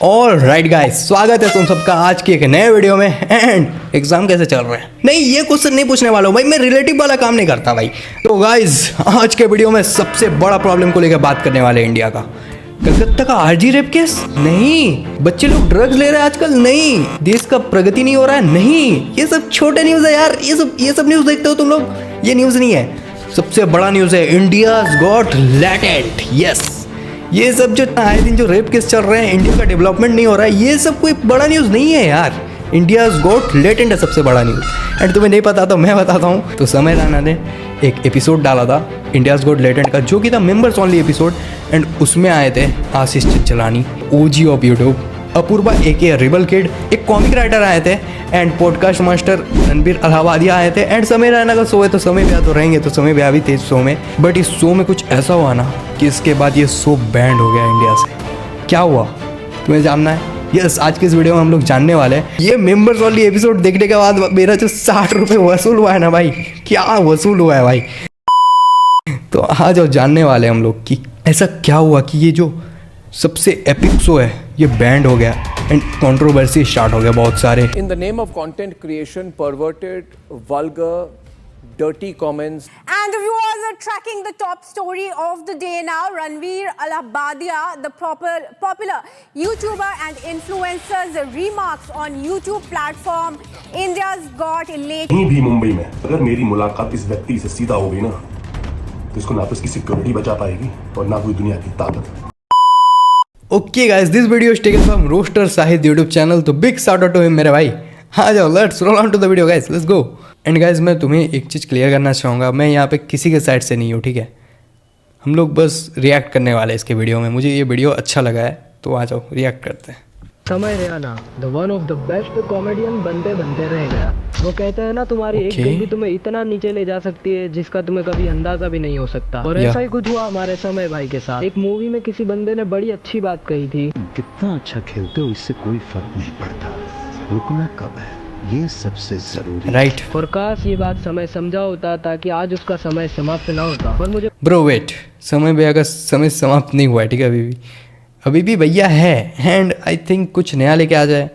All right guys, स्वागत है तुम सबका आज की एक नए वीडियो में। एंड एग्जाम कैसे चल रहे हैं? नहीं, ये क्वेश्चन नहीं पूछने वाला हूँ भाई, मैं रिलेटिव वाला काम नहीं करता भाई। तो गाइस, आज के वीडियो में सबसे बड़ा प्रॉब्लम को लेकर बात करने वाले हैं इंडिया का। कलकत्ता का आरजी रेप केस? नहीं। बच्चे लोग ड्रग्स ले रहे हैं आजकल? नहीं। देश का प्रगति नहीं हो रहा है? नहीं। ये सब छोटे न्यूज़ है यार, ये सब न्यूज़ देखते हो तुम लोग, ये न्यूज़ नहीं है। सबसे बड़ा न्यूज़ है इंडियाज गॉट लेटेंट। यस, ये सब जो आए दिन जो रेप केस चल रहे हैं, इंडिया का डेवलपमेंट नहीं हो रहा है, ये सब कोई बड़ा न्यूज़ नहीं है यार। इंडियाज गॉट लेटेंट है सबसे बड़ा न्यूज़। एंड तुम्हें नहीं पता तो मैं बताता हूँ। तो समय राणा ने एक एपिसोड डाला था इंडियाज गॉट लेटेंट का, जो कि था मेंबर्स ओनली एपिसोड। एंड उसमें आए थे Ashish Chanchlani, OG of YouTube, Apoorva aka rebel kid, एक कॉमिक राइटर आए थे, and podcast master Ranveer Allahbadia आए थे। एंड समय राणा का शो है तो समय ब्याह तो रहेंगे, तो समय ब्याह भी थे इस शो में। बट इस शो में कुछ ऐसा हुआ ना कि इसके बाद ये शो बैंड हो गया इंडिया से। क्या हुआ तुम्हें जानना है? यस, आज के इस वीडियो में हम लोग जानने वाले हैं। ये मेंबर्स वाली एपिसोड देखने के बाद मेरा जो 60 रुपये वसूल हुआ है ना भाई, क्या वसूल हुआ है भाई। तो आज और जानने वाले हम लोग कि ऐसा क्या हुआ कि ये जो सबसे एपिक शो है ये बैंड हो गया एंड कंट्रोवर्सी स्टार्ट हो गया बहुत सारे। In the name of content creation, perverted, vulgar, dirty comments. And the viewers are tracking the top story of the day now. Ranveer Alahabadia, the popular YouTuber and influencer's remarks on YouTube platform India's Got Elite. कहीं भी मुंबई में अगर मेरी मुलाकात इस व्यक्ति से सीधा हो गई ना, तो इसको ना तो इसकी सिक्योरिटी बचा पाएगी और ना कोई दुनिया की ताकत। Okay guys, this video is taken from roaster Sahid YouTube channel. तो big shout out to him मेरे भाई। हाँ जाओ, let's roll on to the video guys, let's go. And guys, मैं तुम्हें एक चीज़ क्लियर करना चाहूँगा, मैं यहाँ पे किसी के साइड से नहीं हूँ, ठीक है? हम लोग बस रिएक्ट करने वाले हैं इसके वीडियो में। मुझे ये वीडियो अच्छा लगा है तो आ जाओ रिएक्ट करते हैं। समय Raina, the one of the best comedian बनते बनते रह गया। वो कहते हैं ना, तुम्हारी एक गलती तुम्हें इतना नीचे ले जा सकती है जिसका तुम्हें कभी अंदाजा भी नहीं हो सकता। और ऐसा ही कुछ हुआ हमारे समय भाई के साथ। एक मूवी में किसी बंदे ने बड़ी अच्छी बात कही थी, कितना अच्छा खेलते हो इससे कोई फर्क नहीं पड़ता, रुकना कब है ये सबसे जरूरी। राइट। और काश ये बात समय समझा होता ताकि आज उसका समय समाप्त ना होता। पर मुझे ब्रो वेट, समय भैया का समय समाप्त नहीं हुआ है, ठीक है? अभी भी भैया है। एंड आई थिंक कुछ नया लेके आ जाए।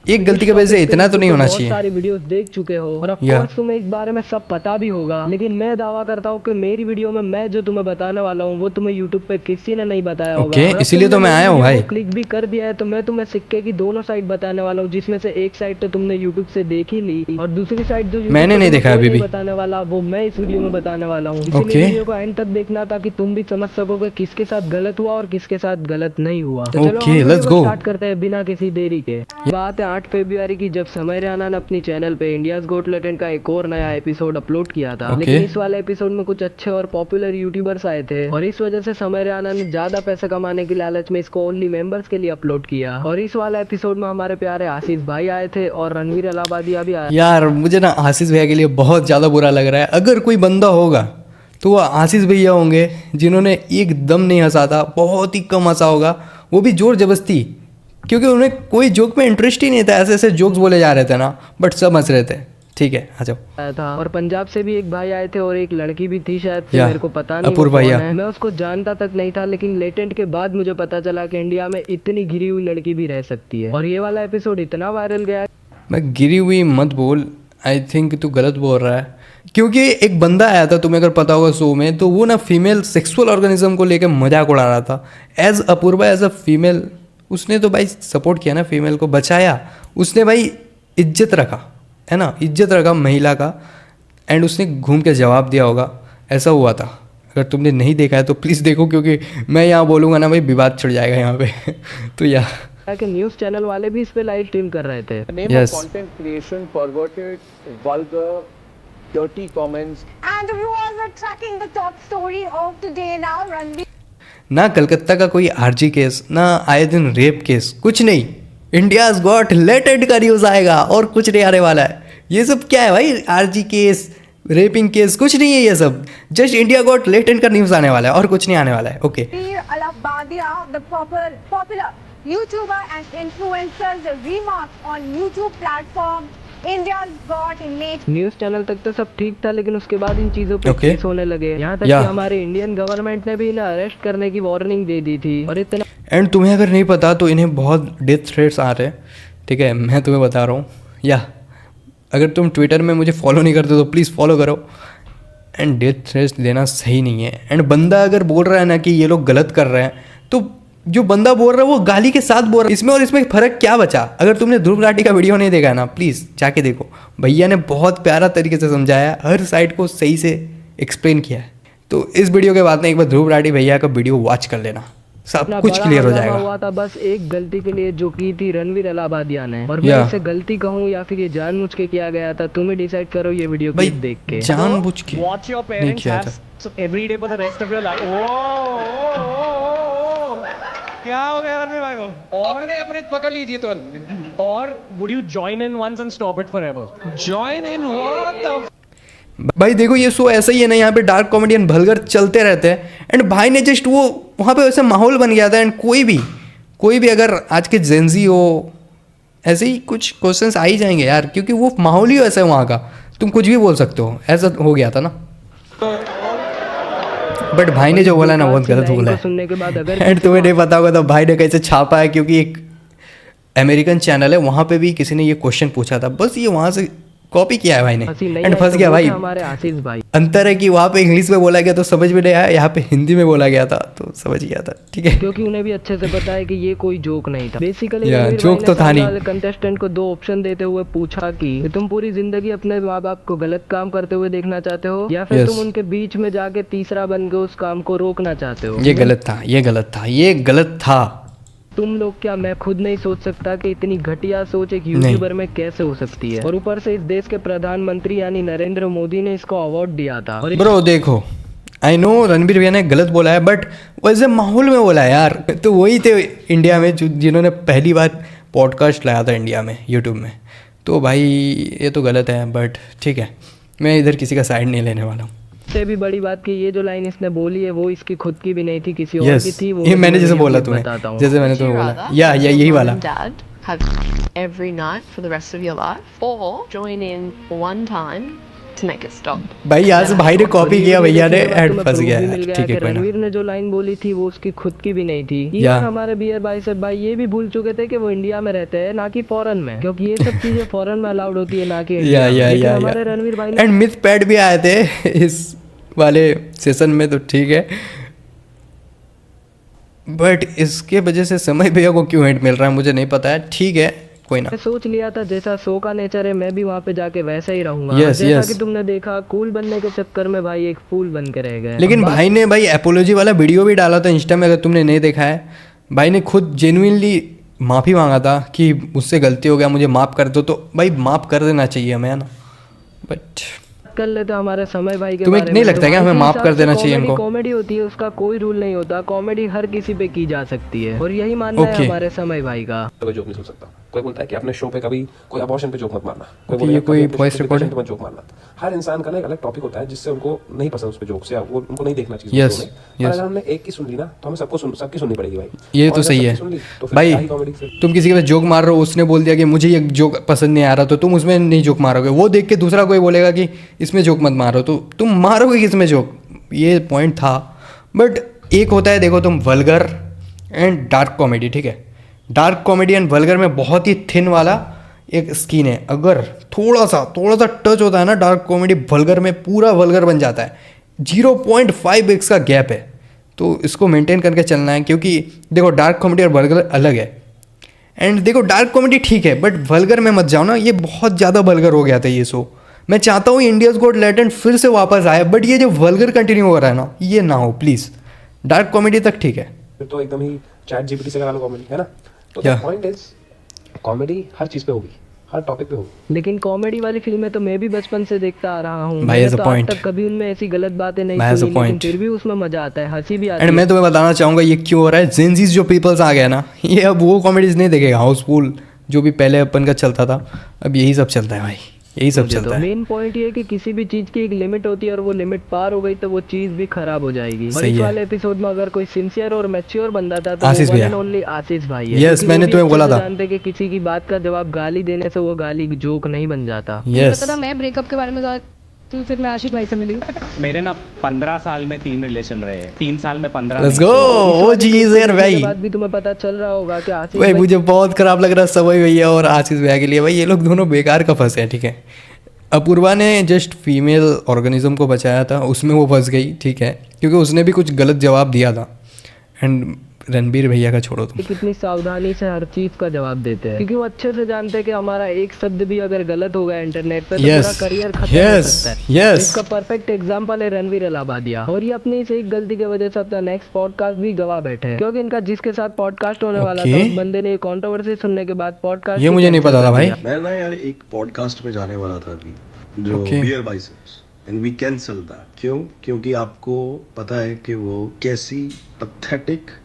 एक गलती की वजह से इतना तो नहीं होना चाहिए। बहुत सारी वीडियोस देख चुके हो और ऑफ कोर्स तुम्हें इस बारे में सब पता भी होगा, लेकिन मैं दावा करता हूँ कि मेरी वीडियो में मैं जो तुम्हें बताने वाला हूँ वो तुम्हें यूट्यूब पे किसी ने नहीं बताया होगा। इसीलिए तो मैं आया हूँ भाई। क्लिक भी कर दिया है तो मैं तुम्हें सिक्के की दोनों साइड बताने वाला हूँ, जिसमें से एक साइड तो तुमने यूट्यूब से देख ही ली और दूसरी साइड जो मैंने नहीं देखा अभी भी बताने वाला वो मैं इस वीडियो में बताने वाला हूँ। इसलिए वीडियो को एंड तक देखना ताकि तुम भी समझ सकोगे किसके साथ गलत हुआ और किसके साथ गलत नहीं हुआ। तो चलो लेट्स गो, स्टार्ट करते हैं बिना किसी देरी के। बात है 8 फरवरी की, जब समय रैना ने अपनी चैनल पे इंडियाज गॉट लेटेंट का एक और नया एपिसोड अपलोड किया था। लेकिन इस वाले एपिसोड में कुछ अच्छे और पॉपुलर यूट्यूबर्स आए थे और इस वजह से समय रैना ने ज्यादा पैसे कमाने की लालच में इसको ओनली मेंबर्स के लिए अपलोड किया। और इस वाले एपिसोड में हमारे प्यारे आशीष भाई आए थे और रणवीर अलाहाबादिया भी आया। यार मुझे ना आशीष भैया के लिए बहुत ज्यादा बुरा लग रहा है। अगर कोई बंदा होगा तो वो आशीष भैया होंगे, जिन्होंने एकदम नहीं हंसा था, बहुत ही कम हंसा होगा, वो भी जोर जबरदस्ती, क्योंकि उन्हें कोई जोक में इंटरेस्ट ही नहीं था। ऐसे ऐसे जोक्स बोले जा रहे थे ना, बट सब हंस रहे थे। ठीक है, आ जाओ। था और पंजाब से भी एक भाई आए थे और एक लड़की भी थी शायद से, मेरे को पता नहीं अपूर्वा भैया। मैं उसको जानता तक नहीं था, लेकिन लेटेंट के बाद मुझे पता चला कि इंडिया में इतनी घिरी हुई लड़की भी रह सकती है। और ये वाला एपिसोड इतना वायरल गया। मैं गिरी हुई मत बोल, आई थिंक तू गलत बोल रहा है। क्योंकि एक बंदा आया था, तुम्हें अगर पता होगा शो में, तो वो ना फीमेल सेक्सुअल ऑर्गेनिज्म को लेकर मजाक उड़ा रहा था। As Apoorva, as a female, उसने तो भाई सपोर्ट किया ना, फीमेल को बचाया उसने भाई, इज्जत रखा है ना, इज्जत रखा महिला का। एंड उसने घूम के जवाब दिया होगा, ऐसा हुआ था। अगर तुमने नहीं देखा है तो प्लीज़ देखो, क्योंकि मैं यहाँ बोलूँगा ना भाई विवाद छिड़ जाएगा यहाँ पे तो कि न्यूज़ चैनल वाले भी इस पे लाइव स्ट्रीम कर रहे थे। The name of content creation, perverted, vulgar, dirty comments. And the viewers are tracking the top story of the day now. Ranveer ना कलकत्ता का कोई आरजी केस, ना आए दिन रेप केस, कुछ नहीं। इंडियाज गॉट लेटेंट का न्यूज़ आएगा और कुछ नहीं आने वाला है। ये सब क्या है भाई? आरजी केस, रेपिंग केस, कुछ नहीं है ये सब। जस्ट इंडिया गॉट लेटेंट का न्यूज़ आने वाला है और कुछ नहीं आने वाला है। Okay. Alahabadia, the popular YouTuber and influencer's remarks on YouTube platform India's Got Elite. News channel तक तो सब ठीक था, लेकिन उसके बाद इन चीज़ों पे केस होने लगे। यहाँ तक कि हमारे इंडियन गवर्नमेंट ने भी इन्हें अरेस्ट करने की वार्निंग दे दी थी। और इतना एंड तुम्हें अगर नहीं पता तो इन्हें बहुत डेथ थ्रेट्स आ रहे हैं, ठीक है, मैं तुम्हें बता रहा हूँ। या अगर तुम ट्विटर में मुझे फॉलो नहीं करते तो प्लीज़ फॉलो करो। एंड डेथ थ्रेट्स देना सही नहीं है। एंड बंदा अगर बोल रहा है ना कि ये लोग गलत कर रहे हैं, तो जो बंदा बोल रहा है वो गाली के साथ बोल रहा है। इसमें और इसमें फ़र्क क्या बचा? अगर तुमने ध्रुव राठी का वीडियो नहीं देखा है ना, प्लीज़ जाके देखो। भैया ने बहुत प्यारा तरीके से समझाया, हर साइड को सही से एक्सप्लेन किया है। तो इस वीडियो के बाद में एक बार ध्रुव राठी भैया का वीडियो वॉच कर लेना, सब इतना कुछ बड़ा क्लियर हो हंगामा जाएगा। हुआ था बस एक गलती के लिए जो की थी रणवीर अलाहाबादिया ने। और मैं या। इसे गलती कहूँ या फिर ये जानबूझ के किया गया था, तुम ही डिसाइड करो ये वीडियो भाई क्लिप देख के। जानबूझ के Watch your नहीं parents किया have था। every day for the rest of your life. क्या हो गया रणवीर भाई को? और अपने पकड़ लीजिए तो। और would you join in once and stop it forever? Join in what the? भाई देखो ये शो ऐसा ही है ना, यहाँ पे डार्क कॉमेडियन भलगर चलते रहते हैं। एंड भाई ने जस्ट वो वहाँ पे वैसे माहौल बन गया था। एंड कोई भी अगर आज के जेंजी हो, ऐसे ही कुछ क्वेश्चंस आ ही जाएंगे यार, क्योंकि वो माहौल ही वैसा है वहाँ का, तुम कुछ भी बोल सकते हो, ऐसा हो गया था ना। बट भाई ने जो बोला ना बहुत गलत बोला है। सुनने के बाद अगर एंड तुम्हें नहीं पता होगा तो भाई ने कैसे छापा है, क्योंकि एक अमेरिकन चैनल है वहाँ पे भी किसी ने ये क्वेश्चन पूछा था, बस ये वहाँ से कॉपी किया है भाई ने। हंसी नहीं एंड आई फंस तो गया वो भाई। थे हमारे आशीष भाई। अंतर है कि वहाँ पे इंग्लिश में बोला गया तो समझ में नहीं आया, यहाँ पे हिंदी में बोला गया था तो समझ गया था, ठीक है। क्योंकि उन्हें भी अच्छे से पता है कि ये कोई जोक नहीं था। बेसिकली या, जोक तो था नहीं। कंटेस्टेंट को दो ऑप्शन देते हुए पूछा कि तुम पूरी जिंदगी अपने माँ बाप को गलत काम करते हुए देखना चाहते हो या फिर Yes. तुम उनके बीच में जाके तीसरा बन के उस काम को रोकना चाहते हो। ये गलत था, ये गलत था, ये गलत था। तुम लोग क्या, मैं खुद नहीं सोच सकता कि इतनी घटिया सोच एक यूट्यूबर में कैसे हो सकती है। और ऊपर से इस देश के प्रधानमंत्री यानी नरेंद्र मोदी ने इसको अवार्ड दिया था। और ब्रो देखो, आई नो रणबीर भैया ने गलत बोला है, बट वैसे माहौल में बोला है यार। तो वही थे इंडिया में जिन्होंने पहली बार पॉडकास्ट लाया था इंडिया में यूट्यूब में। तो भाई ये तो गलत है, बट ठीक है, मैं इधर किसी का साइड नहीं लेने वाला हूँ। से भी बड़ी बात कि ये जो लाइन इसने बोली है वो इसकी खुद की भी नहीं थी, किसी और यस, की थी। वो ये मैंने जैसे मैं बोला बताता तुम्हें, हूँ। जैसे मैंने तुम्हें बोला, या यही वाला। Dad have every night for the rest of your life, or join in one time to make it stop. भाई यहाँ से भाई ने कॉपी किया, भैया ने एड तुम्हें फंस proof गया भी मिल है, गया ठीक कि है कोई ना। रणवीर ने जो लाइन बोली थी वो उसकी खुद की भी नहीं थी। या। Even हमारे बियर भाई से भाई ये भी भूल चुके थे कि वो इंडिया में रहते हैं ना कि फॉरेन में, क्योंकि ये सब चीजें फॉरेन में अलाउड होती है ना कि इंडिया में। लेकिन हमारे रणवीर भाई ने एंड मिथ पैड भी आए थे इस वाले सेशन में, तो ठीक है। बट इसके वजह से समय भैया को क्यों हेट मिल रहा है मुझे नहीं पता है, ठीक है कोई ना। मैं सोच लिया था जैसा शो का नेचर है मैं भी वहाँ पे जाके वैसा ही रहूंगा। Yes, जैसा yes. कि तुमने देखा कूल बनने के चक्कर में भाई एक फूल बन के रह गए। लेकिन भाई ने भाई एपोलॉजी वाला वीडियो भी डाला था इंस्टा में, अगर तुमने नहीं देखा है। भाई ने खुद जेन्युइनली माफ़ी मांगा था कि मुझसे गलती हो गया, मुझे माफ़ कर दो। तो भाई माफ़ कर देना चाहिए हमें, है ना। बट कर लेते हमारे समय भाई के तुम्हें बारे नहीं में। लगता क्या हमें माफ कर देना चाहिए कॉमेडी इनको? कॉमेडी होती है, उसका कोई रूल नहीं होता। कॉमेडी हर किसी पे की जा सकती है और यही मानना है Okay. हमारे समय भाई का। कोई जोक नहीं सुन सकता। कोई बोलता है कि अपने शो पे कभी कोई अबॉर्शन पे जोक मत मारना, कोई Okay, बोलेगा ये कोई कभी अपने voice show पे record है? patient पे मत जोक मारना। हर इंसान का ना एक अलग टॉपिक होता है जिससे उनको नहीं पसंद उस पे जोक्स, या वो उनको नहीं देखना चाहिए। Yes, पर yes. अगर हमने एक की सुन ली ना तो हमें सबकी सुननी पड़ेगी भाई। ये और तो अगर सही सबकी है सुन ली, तो फिर भाई। क्या ही comedy फिर? तुम किसी के पास जोक मार रहे हो, उसने बोल दिया कि मुझे ये जोक पसंद नहीं आ रहा, तो तुम उसमें नहीं जोक मारोगे। वो देख के दूसरा कोई बोलेगा कि इसमें जोक मत मारो, तो तुम मारोगे किसमें जोक। ये पॉइंट था। बट एक होता है देखो, तुम वल्गर एंड डार्क कॉमेडी, ठीक है। डार्क कॉमेडी एंड वल्गर में बहुत ही थिन वाला एक स्किन है। अगर थोड़ा सा टच होता है ना डार्क कॉमेडी वल्गर में, पूरा वल्गर बन जाता है। 0.5x का गैप है, तो इसको मेंटेन करके चलना है। क्योंकि देखो डार्क कॉमेडी और वल्गर अलग है। एंड देखो डार्क कॉमेडी ठीक है, बट वल्गर में मत जाओ ना, ये बहुत ज़्यादा वल्गर हो गया था ये शो। मैं चाहता हूँ इंडियाज़ गॉट टैलेंट फिर से वापस आए, बट ये जो वल्गर कंटिन्यू हो रहा है ना, ये ना हो प्लीज़। डार्क कॉमेडी तक ठीक है। फिर तो एकदम ही चैट जीपीटी से करा लो कॉमेडी, है ना। तो Yeah. पॉइंट इज कॉमेडी हर चीज पे होगी, हर टॉपिक पे होगी। लेकिन कॉमेडी वाली फिल्में तो मैं भी बचपन से देखता आ रहा हूँ। भाई, मैंने as a तो आज point. तक कभी उनमें ऐसी गलत बातें नहीं भाई, as a सुनी, लेकिन point. फिर भी उसमें मजा आता है, हंसी भी आती एंड है। मैं तुम्हें बताना चाहूँगा ये क्यों हो रहा है। जेंजीज जो पीपल्स आ गए ना, ये अब वो कॉमेडीज नहीं देखेगा। हाउसफुल जो भी पहले अपन का चलता था, अब यही सब चलता है भाई, यही सब चलता है। मेन पॉइंट ये है कि किसी भी चीज की एक लिमिट होती है और वो लिमिट पार हो गई तो वो चीज भी खराब हो जाएगी। और सही इस है। वाले एपिसोड में अगर कोई सिंसियर और मैच्योर बंदा था तो आशीष वो भैया। ओनली आशीष भाई है। Yes, क्योंकि वो मैंने भी तुम्हें अच्छे बोला से था। जानते कि किसी की बात का जवाब गाली देने से वो गाली जोक नहीं बन जाता। यस, पता था मैं ब्रेकअप के बारे में तो फिर मैं आशिक भाई से मिली। मेरे ना 15 साल में 3 रिलेशन रहे हैं, 3 साल में 15। लेट्स गो ओ जीज यार भाई। बात भी तुम्हें पता चल रहा होगा कि आशिक भाई मुझे बहुत खराब लग रहा है समय भैया और आशीष भैया के लिए। भाई ये लोग दोनों बेकार का फंसे हैं, ठीक है। अपूर्वा ने जस्ट फीमेल ऑर्गेनिज्म को बचाया था, उसमें वो फंस गई, ठीक है, क्योंकि उसने भी कुछ गलत जवाब दिया था। एंड रणबीर भैया का छोड़ो तुम। कितनी सावधानी से हर चीज का जवाब देते हैं, क्योंकि वो अच्छे से जानते हैं कि हमारा एक शब्द भी अगर गलत हो गया इंटरनेट पे तो पूरा करियर खत्म हो सकता है। इसका परफेक्ट एग्जांपल है रणवीर अलाहाबादिया, और ये अपनी इस एक गलती की वजह से अपना नेक्स्ट पॉडकास्ट भी गवा बैठे हैं, क्योंकि इनका जिसके साथ पॉडकास्ट होने वाला था उस बंदे ने कंट्रोवर्सी सुनने के बाद पॉडकास्ट, ये मुझे नहीं पता था भाई। मैं ना यार एक पॉडकास्ट में जाने वाला था अभी, जो beer biceps, and we cancel that. क्यों? क्योंकि आपको पता है कि वो कैसी पैथेटिक।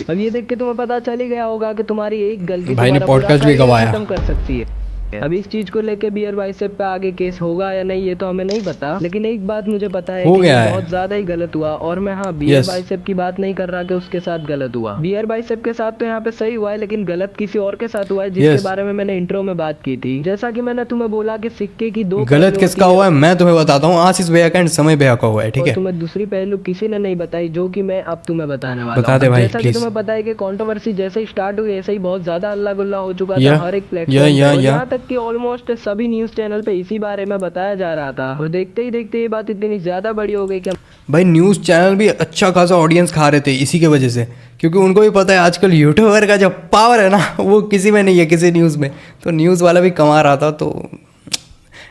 अब ये देख के तुम्हें पता चल ही गया होगा कि तुम्हारी एक गलती भाई ने पॉडकास्ट भी गवाया खत्म कर सकती है। अब इस चीज को लेके बियर बाइसेप पे आगे केस होगा या नहीं ये तो हमें नहीं पता, लेकिन एक बात मुझे पता है कि बहुत ज्यादा ही गलत हुआ। और मैं बियर बाइसेप की बात नहीं कर रहा कि उसके साथ गलत हुआ। बियर बाइसेप के साथ तो यहाँ पे सही हुआ है, लेकिन गलत किसी और के साथ हुआ है, जिसके बारे में मैंने इंट्रो में बात की थी। जैसा कि मैंने तुम्हें बोला कि सिक्के की दो गलत किसका हुआ है मैं तुम्हें बताता हूँ। आशीष भैया का एंड समय भैया का हुआ है, ठीक है। तुम्हें दूसरी पहलू किसी ने नहीं बताई, जो कि मैं अब तुम्हें बताने वाला बता दे भाई, जैसा कि तुम्हें पता है कि कंट्रोवर्सी जैसे ही स्टार्ट हुई ऐसे ही बहुत ज्यादा हल्ला गुल्ला हो चुका था हर एक प्लेटफॉर्म, यहाँ तक कि ऑलमोस्ट सभी न्यूज चैनल पे इसी बारे में बताया जा रहा था। और देखते ही देखते ये बात इतनी ज्यादा बड़ी हो गई कि भाई न्यूज़ चैनल भी अच्छा खासा ऑडियंस खा रहे थे इसी के वजह से, क्योंकि उनको भी पता है आजकल यूट्यूबर का जो पावर है ना वो किसी में नहीं है, किसी न्यूज़ में। तो न्यूज़ वाला भी कमा रहा था। तो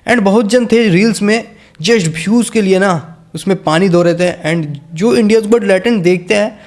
एंड बहुत जन थे रील्स में जस्ट व्यूज़ के लिए ना उसमें पानी धो रहे थे, एंड जो इंडियाज़ गॉट टैलेंट देखते हैं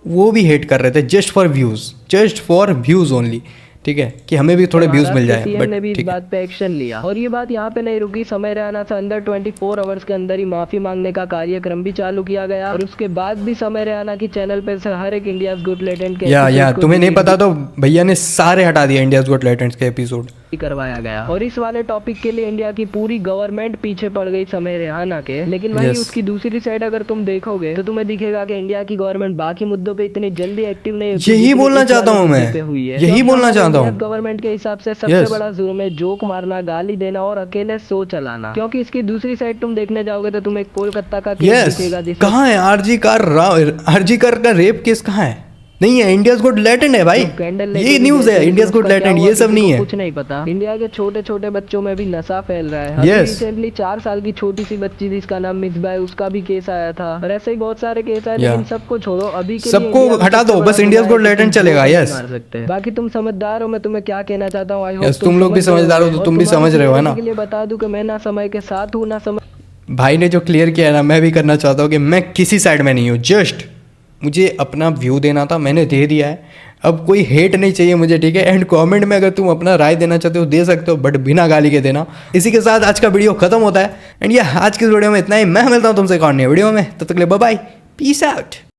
वो भी हेट कर रहे थे जस्ट फॉर व्यूज़ ओनली, ठीक है, कि हमें भी थोड़े व्यूज मिल जाए। बट ने भी इस बात पे एक्शन लिया, और ये बात यहाँ पे नहीं रुकी। समय रैना से अंदर 24 आवर्स के अंदर ही माफी मांगने का कार्यक्रम भी चालू किया गया, और उसके बाद भी समय रैना की चैनल पे से हर एक इंडियाज गॉट टैलेंट के या तुम्हें नहीं पता तो भैया ने सारे हटा दिए इंडियाज गॉट टैलेंट के एपिसोड करवाया गया। और इस वाले टॉपिक के लिए इंडिया की पूरी गवर्नमेंट पीछे पड़ गई समय रेहाना के। लेकिन वही उसकी दूसरी साइड अगर तुम देखोगे तो तुम्हें दिखेगा कि इंडिया की गवर्नमेंट बाकी मुद्दों पे इतनी जल्दी एक्टिव नहीं है। यही बोलना चाहता हूँ मैं, यही बोलना चाहता हूँ। गवर्नमेंट के हिसाब से सबसे बड़ा जुर्म है जोक मारना, गाली देना और अकेले शो चलाना। क्योंकि इसकी दूसरी साइड तुम देखने जाओगे तो तुम्हें कोलकाता का केस दिखेगा। कहाँ है आरजी कार का रेप केस कहाँ है? नहीं है, इंडियाज गॉट टैलेंट है भाई, ये न्यूज़ है। इंडियाज गॉट टैलेंट ये सब नहीं है, कुछ नहीं पता। इंडिया के छोटे छोटे बच्चों में भी नशा फैल रहा है। रिसेंटली 4 साल की छोटी सी बच्ची जिसका नाम मिसबा है, उसका भी केस आया था, और ऐसे ही बहुत सारे केस आए। लेकिन सबको छोड़ो, अभी सबको हटा दो, बस इंडियाज गॉट टैलेंट चलेगा। यस, बाकी तुम समझदार हो, मैं तुम्हें क्या कहना चाहता हूँ। आई होप तुम लोग भी समझदार हो, तो तुम भी समझ रहे हो, है ना। लिए बता दूं कि मैं ना समय के साथ हूँ ना समय। भाई ने जो क्लियर किया है ना, मैं भी करना चाहता हूँ कि मैं किसी साइड में नहीं हूँ। जस्ट मुझे अपना व्यू देना था, मैंने दे दिया है। अब कोई हेट नहीं चाहिए मुझे, ठीक है। एंड कमेंट में अगर तुम अपना राय देना चाहते हो दे सकते हो, बट बिना गाली के देना। इसी के साथ आज का वीडियो खत्म होता है। एंड ये आज की वीडियो में इतना ही। मैं मिलता हूँ तुमसे एक और नई वीडियो में, तब तक के लिए बाय बाय, पीस आउट।